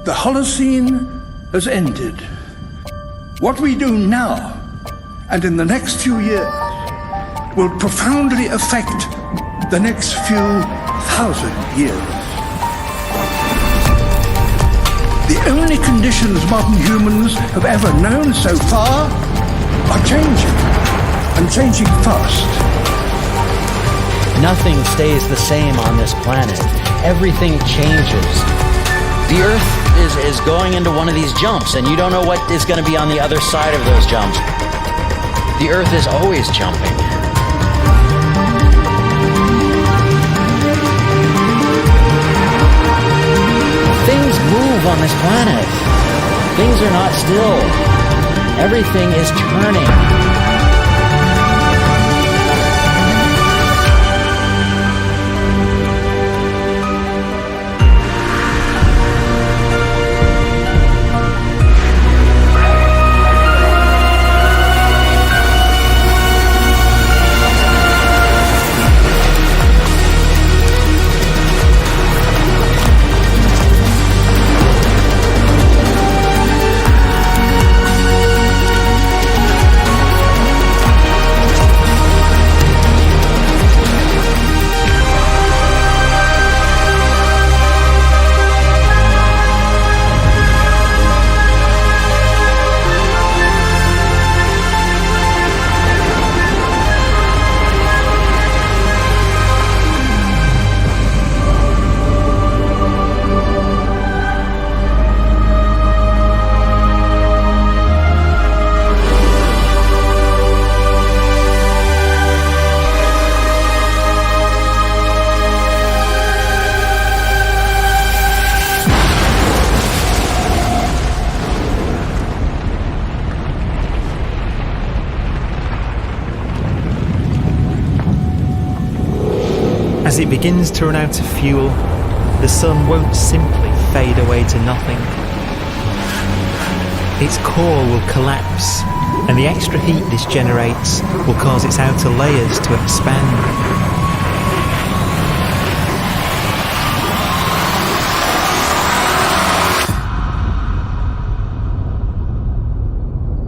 The Holocene has ended. What we do now and in the next few years will profoundly affect the next few thousand years. The only conditions modern humans have ever known so far are changing, and changing fast. Nothing stays the same on this planet. Everything changes. The Earth is going into one of these jumps, and you don't know what is going to be on the other side of those jumps. The Earth is always jumping. Things move on this planet. Things are not still. Everything is turning. As it begins to run out of fuel, the sun won't simply fade away to nothing. Its core will collapse, and the extra heat this generates will cause its outer layers to expand.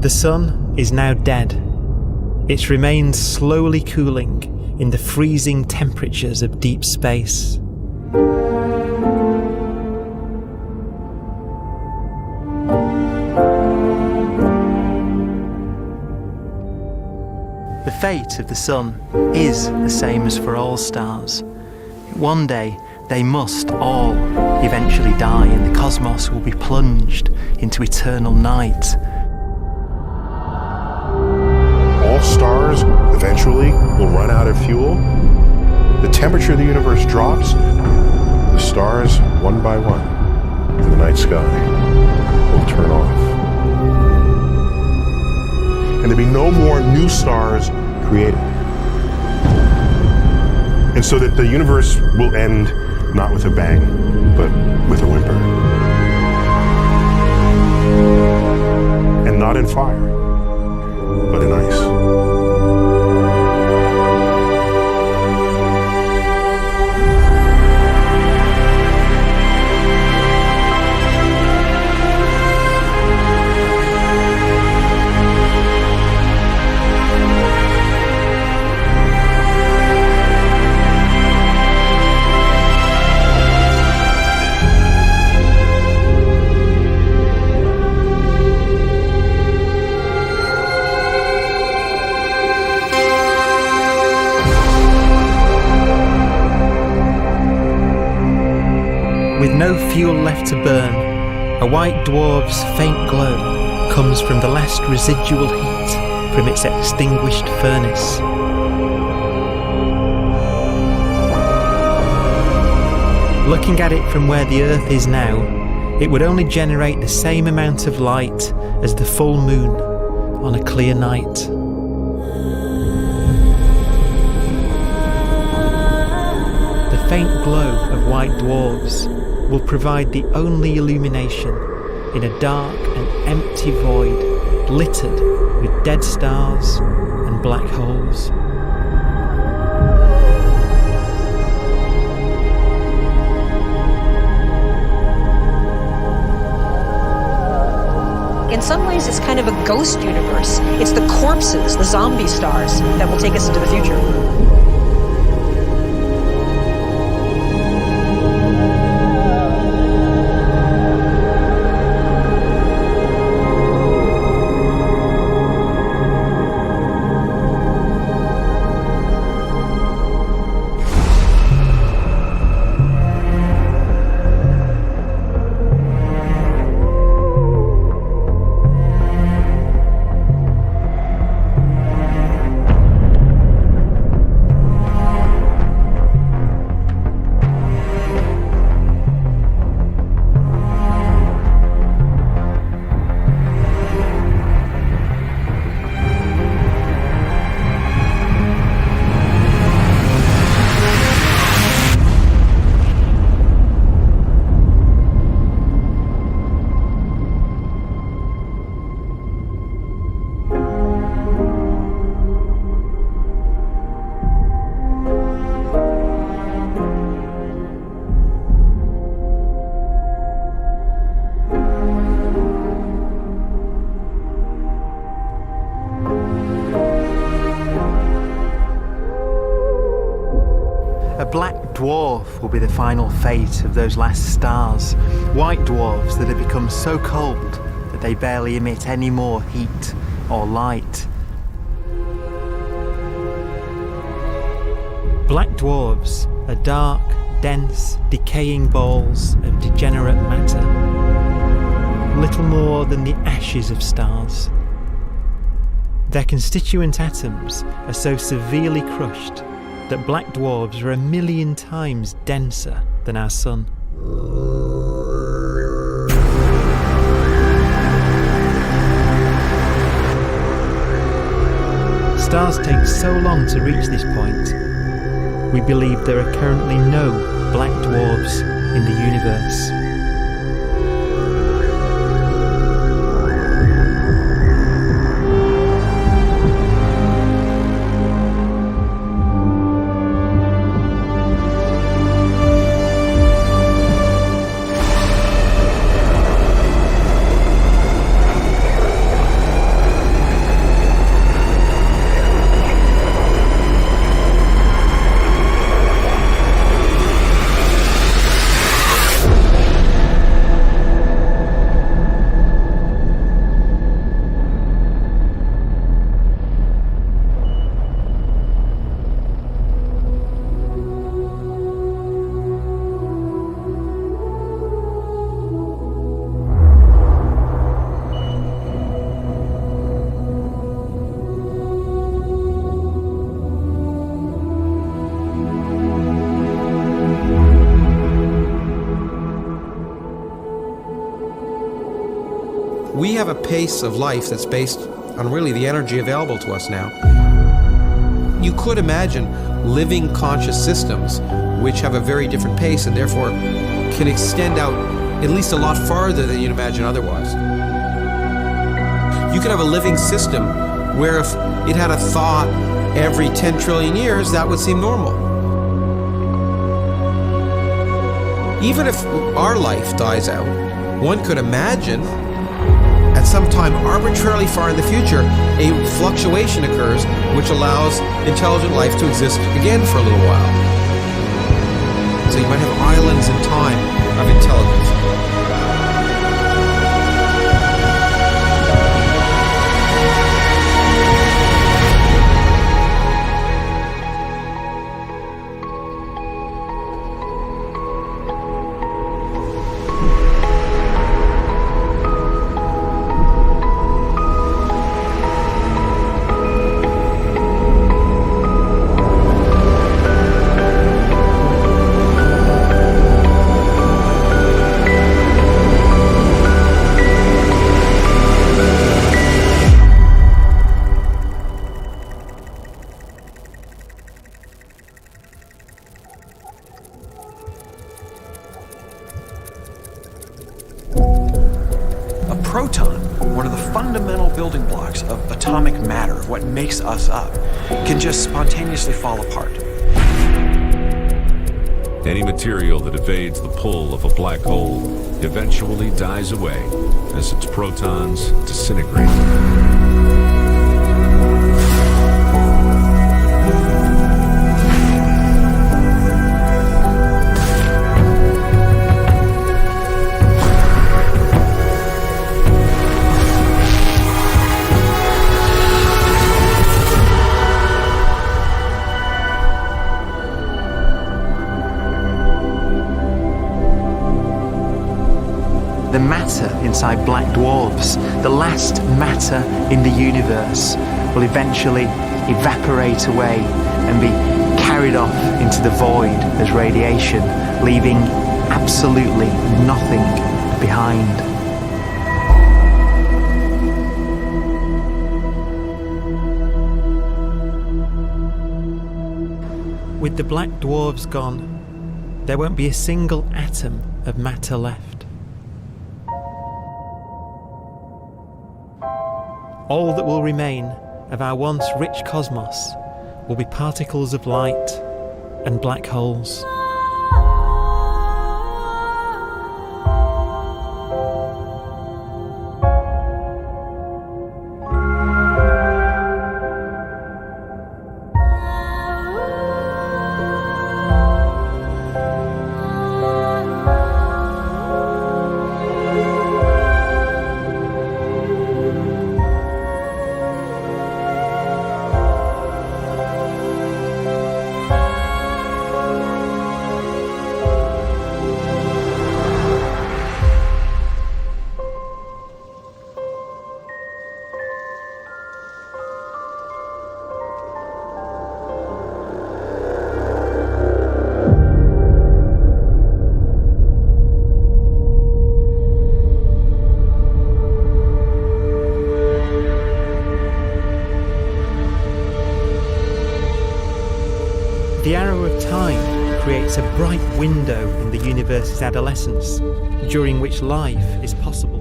The sun is now dead. Its remains slowly cooling in the freezing temperatures of deep space. The fate of the sun is the same as for all stars. One day they must all eventually die, and the cosmos will be plunged into eternal night. All stars eventually will run out of fuel. The temperature of the universe drops. The stars, one by one, in the night sky, will turn off. And there'll be no more new stars created. And so that the universe will end not with a bang, but with a whimper. And not in fire, but in ice. With no fuel left to burn, a white dwarf's faint glow comes from the last residual heat from its extinguished furnace. Looking at it from where the Earth is now, it would only generate the same amount of light as the full moon on a clear night. The faint glow of white dwarfs will provide the only illumination in a dark and empty void littered with dead stars and black holes. ways, it's kind of a ghost universe. It's the corpses, the zombie stars, that will take us into the future. Dwarf will be the final fate of those last stars. White dwarfs that have become so cold that they barely emit any more heat or light. Black dwarfs are dark, dense, decaying balls of degenerate matter, little more than the ashes of stars. Their constituent atoms are so severely crushed that black dwarfs are 1,000,000 times denser than our sun. Stars take so long to reach this point, we believe there are currently no black dwarfs in the universe. We have a pace of life that's based on really the energy available to us now. You could imagine living conscious systems which have a very different pace and therefore can extend out at least a lot farther than you'd imagine otherwise. You could have a living system where if it had a thought every 10 trillion years, that would seem normal. Even if our life dies out, one could imagine at some time arbitrarily far in the future, a fluctuation occurs which allows intelligent life to exist again for a little while. So you might have islands in time of intelligence. proton, one of the fundamental building blocks of atomic matter, what makes us up, can just spontaneously fall apart. Any material that evades the pull of a black hole eventually dies away as its protons disintegrate. The matter inside black dwarfs, the last matter in the universe, will eventually evaporate away and be carried off into the void as radiation, leaving absolutely nothing behind. With the black dwarfs gone, there won't be a single atom of matter left. All that will remain of our once rich cosmos will be particles of light and black holes. The arrow of time creates a bright window in the universe's adolescence, during which life is possible.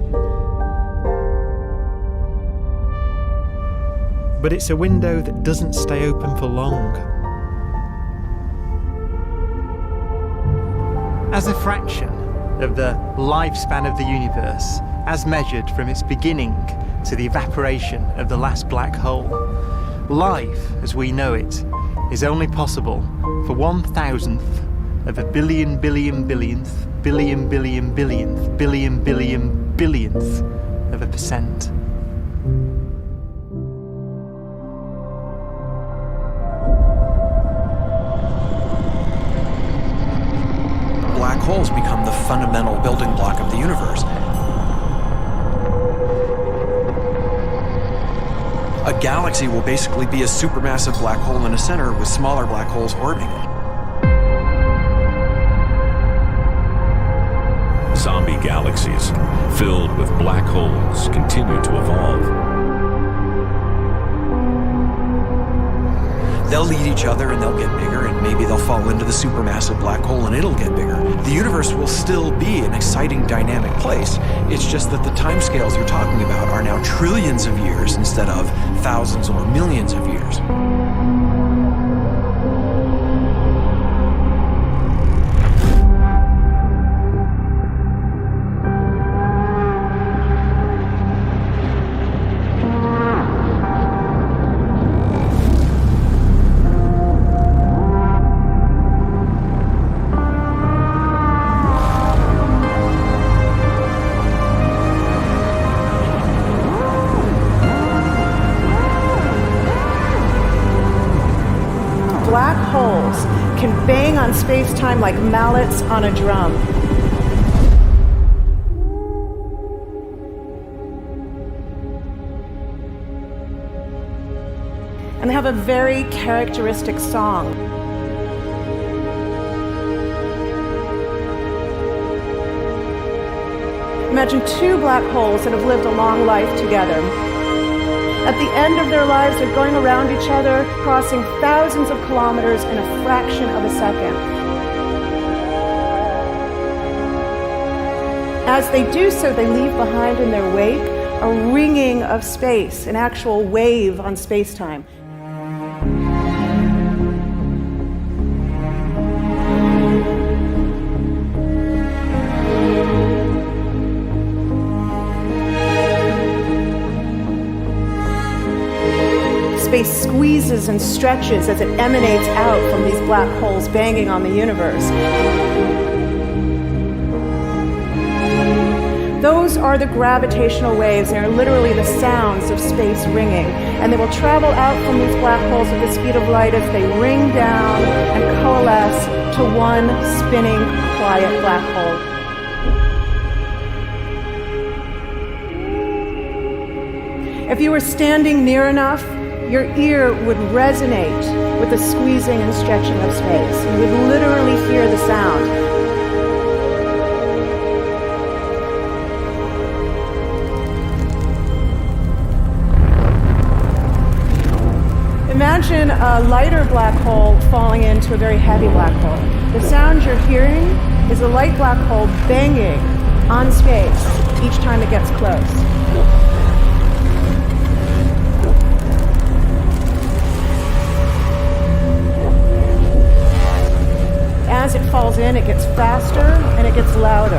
But it's a window that doesn't stay open for long. As a fraction of the lifespan of the universe, as measured from its beginning to the evaporation of the last black hole, life, as we know it, is only possible for 1,000th of a billion billionth billion billion billionth billion billion billionth of a percent. Black holes become the fundamental building block of the universe. A galaxy will basically be a supermassive black hole in a center with smaller black holes orbiting it. Zombie galaxies filled with black holes continue to evolve. They'll eat each other and they'll get bigger, and maybe they'll fall into the supermassive black hole and it'll get bigger. The universe will still be an exciting, dynamic place. It's just that the timescales you're talking about are now trillions of years instead of thousands or millions of years. Black holes can bang on space-time like mallets on a drum. And they have a very characteristic song. Imagine two black holes that have lived a long life together. At the end of their lives, they're going around each other, crossing thousands of kilometers in a fraction of a second. As they do so, they leave behind in their wake a ringing of space, an actual wave on space-time. squeezes and stretches as it emanates out from these black holes banging on the universe. Those are the gravitational waves. They are literally the sounds of space ringing. And they will travel out from these black holes at the speed of light as they ring down and coalesce to one spinning, quiet black hole. If you were standing near enough, your ear would resonate with the squeezing and stretching of space. You would literally hear the sound. Imagine a lighter black hole falling into a very heavy black hole. The sound you're hearing is a light black hole banging on space each time it gets close. As it falls in, it gets faster and it gets louder.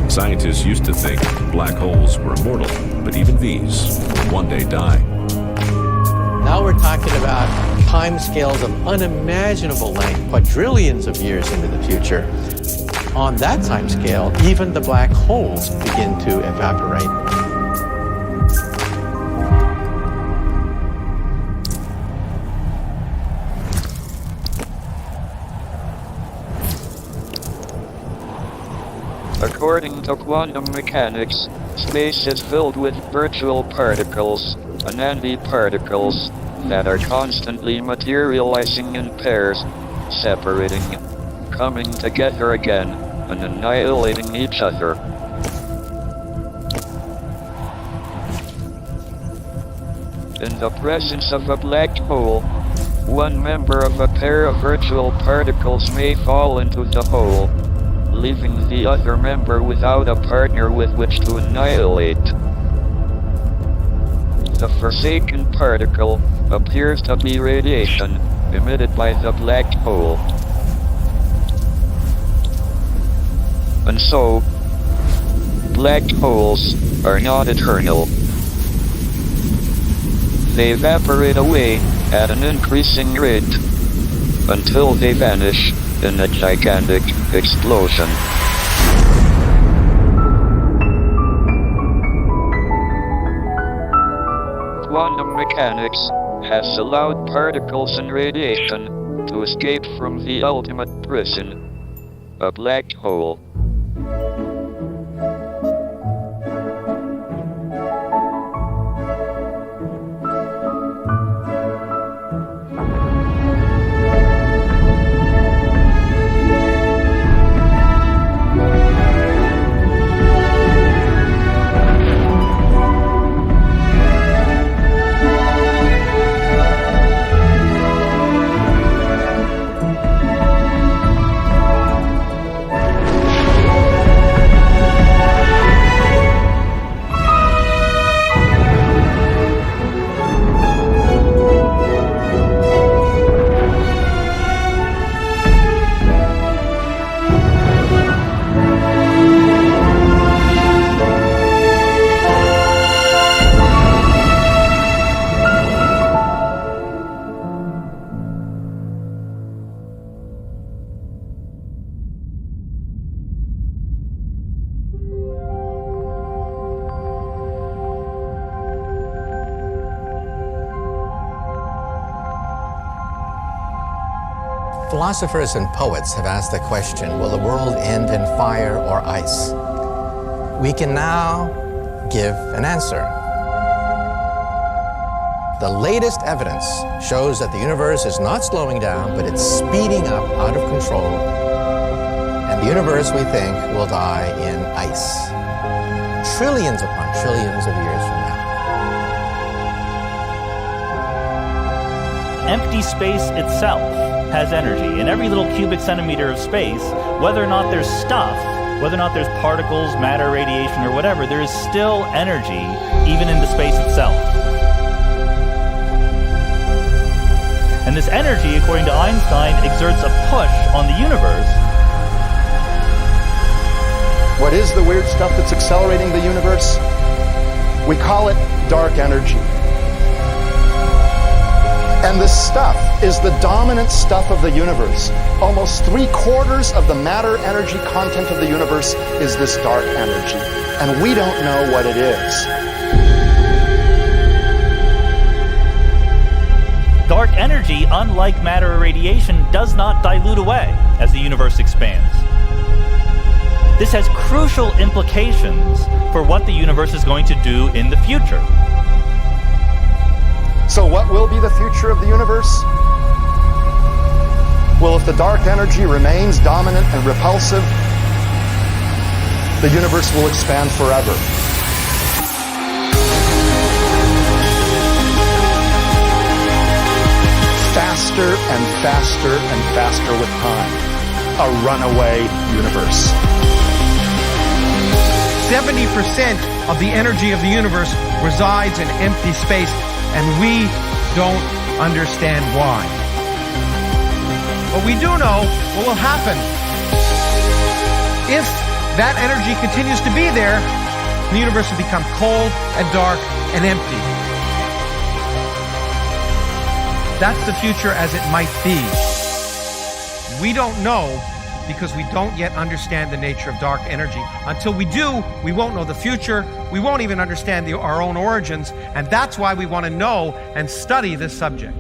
Scientists used to think black holes were immortal, but even these will one day die. Now we're talking about timescales of unimaginable length, quadrillions of years into the future. On that timescale, even the black holes begin to evaporate. According to quantum mechanics, space is filled with virtual particles and antiparticles that are constantly materializing in pairs, separating, coming together again, and annihilating each other. In the presence of a black hole, one member of a pair of virtual particles may fall into the hole, leaving the other member without a partner with which to annihilate. The forsaken particle appears to be radiation emitted by the black hole. And so, black holes are not eternal. They evaporate away at an increasing rate until they vanish in a gigantic explosion. Quantum mechanics has allowed particles and radiation to escape from the ultimate prison, a black hole. Philosophers and poets have asked the question, will the world end in fire or ice? We can now give an answer. The latest evidence shows that the universe is not slowing down, but it's speeding up out of control. And the universe, we think, will die in ice. Trillions upon trillions of years from now. Empty space itself has energy. In every little cubic centimeter of space, whether or not there's stuff whether or not there's particles, matter, radiation, or whatever, there is still energy even in the space itself. And this energy, according to Einstein, exerts a push on the universe. What is the weird stuff that's accelerating the universe? We call it dark energy. And this stuff is the dominant stuff of the universe. Almost 3/4 of the matter-energy content of the universe is this dark energy. And we don't know what it is. Dark energy, unlike matter or radiation, does not dilute away as the universe expands. This has crucial implications for what the universe is going to do in the future. So what will be the future of the universe? Well, if the dark energy remains dominant and repulsive, the universe will expand forever. Faster and faster and faster with time. A runaway universe. 70% of the energy of the universe resides in empty space, and we don't understand why. But we do know what will happen. If that energy continues to be there, the universe will become cold and dark and empty. That's the future as it might be. We don't know because we don't yet understand the nature of dark energy. Until we do, we won't know the future. We won't even understand our own origins. And that's why we want to know and study this subject.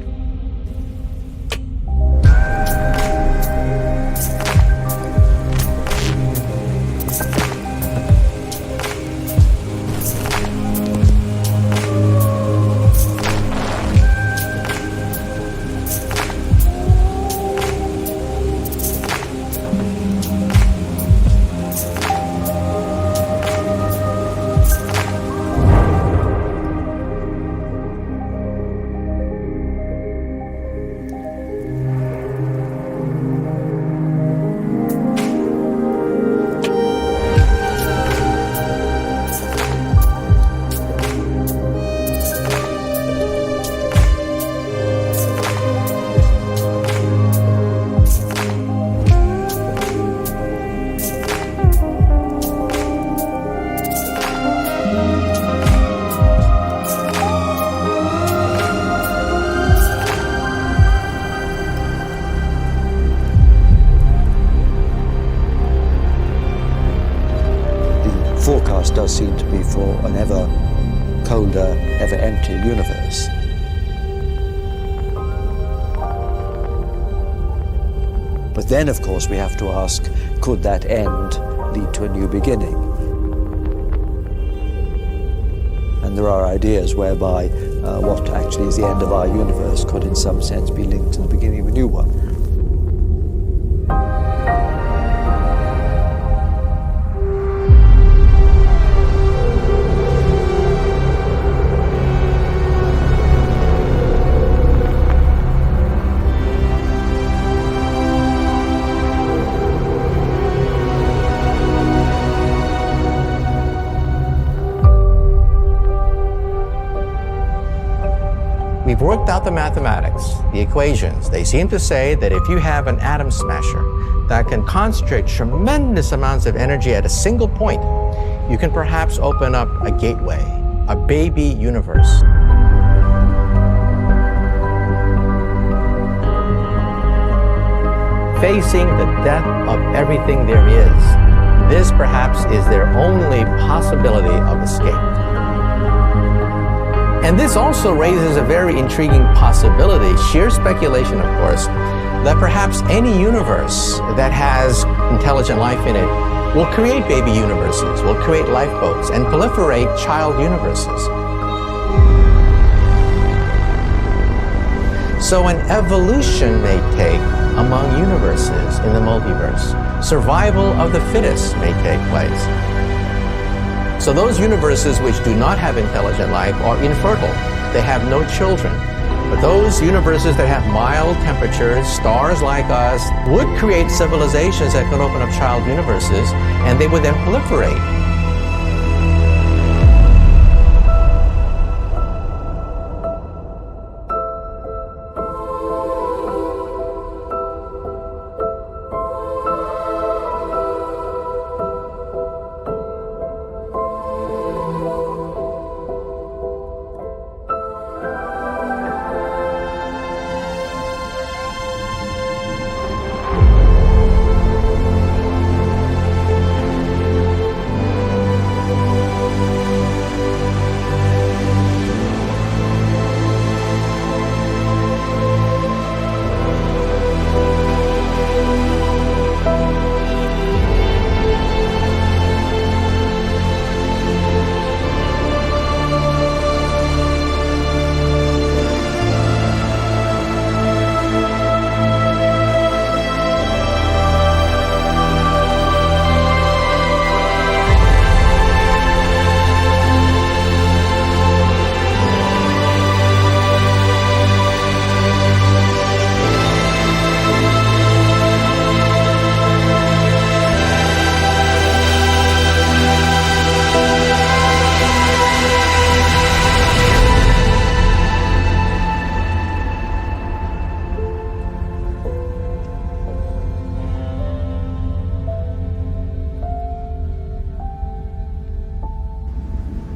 Does seem to be for an ever colder, ever emptier universe. But then, of course, we have to ask, could that end lead to a new beginning? And there are ideas whereby what actually is the end of our universe could in some sense be linked to the beginning of a new one. We've worked out the mathematics, the equations. They seem to say that if you have an atom smasher that can concentrate tremendous amounts of energy at a single point, you can perhaps open up a gateway, a baby universe. Facing the death of everything there is, this perhaps is their only possibility of escape. And this also raises a very intriguing possibility, sheer speculation of course, that perhaps any universe that has intelligent life in it will create baby universes, will create lifeboats, and proliferate child universes. So an evolution may take among universes in the multiverse. Survival of the fittest may take place. So those universes which do not have intelligent life are infertile. They have no children. But those universes that have mild temperatures, stars like us, would create civilizations that could open up child universes, and they would then proliferate.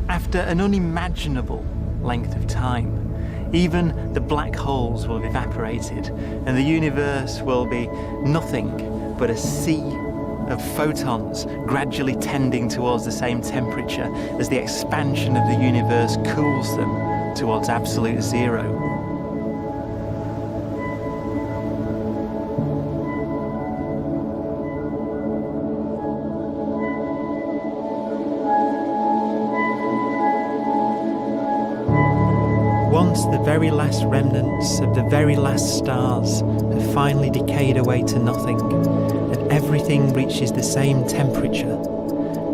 After an unimaginable length of time, even the black holes will have evaporated and the universe will be nothing but a sea of photons gradually tending towards the same temperature as the expansion of the universe cools them towards absolute zero. Once the very last remnants of the very last stars have finally decayed away to nothing, and everything reaches the same temperature,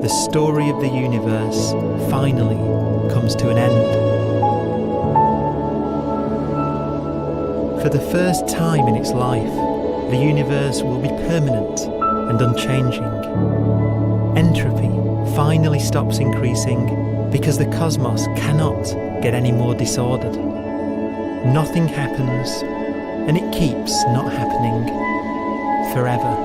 the story of the universe finally comes to an end. For the first time in its life, the universe will be permanent and unchanging. Entropy finally stops increasing because the cosmos cannot get any more disordered. Nothing happens, and it keeps not happening forever.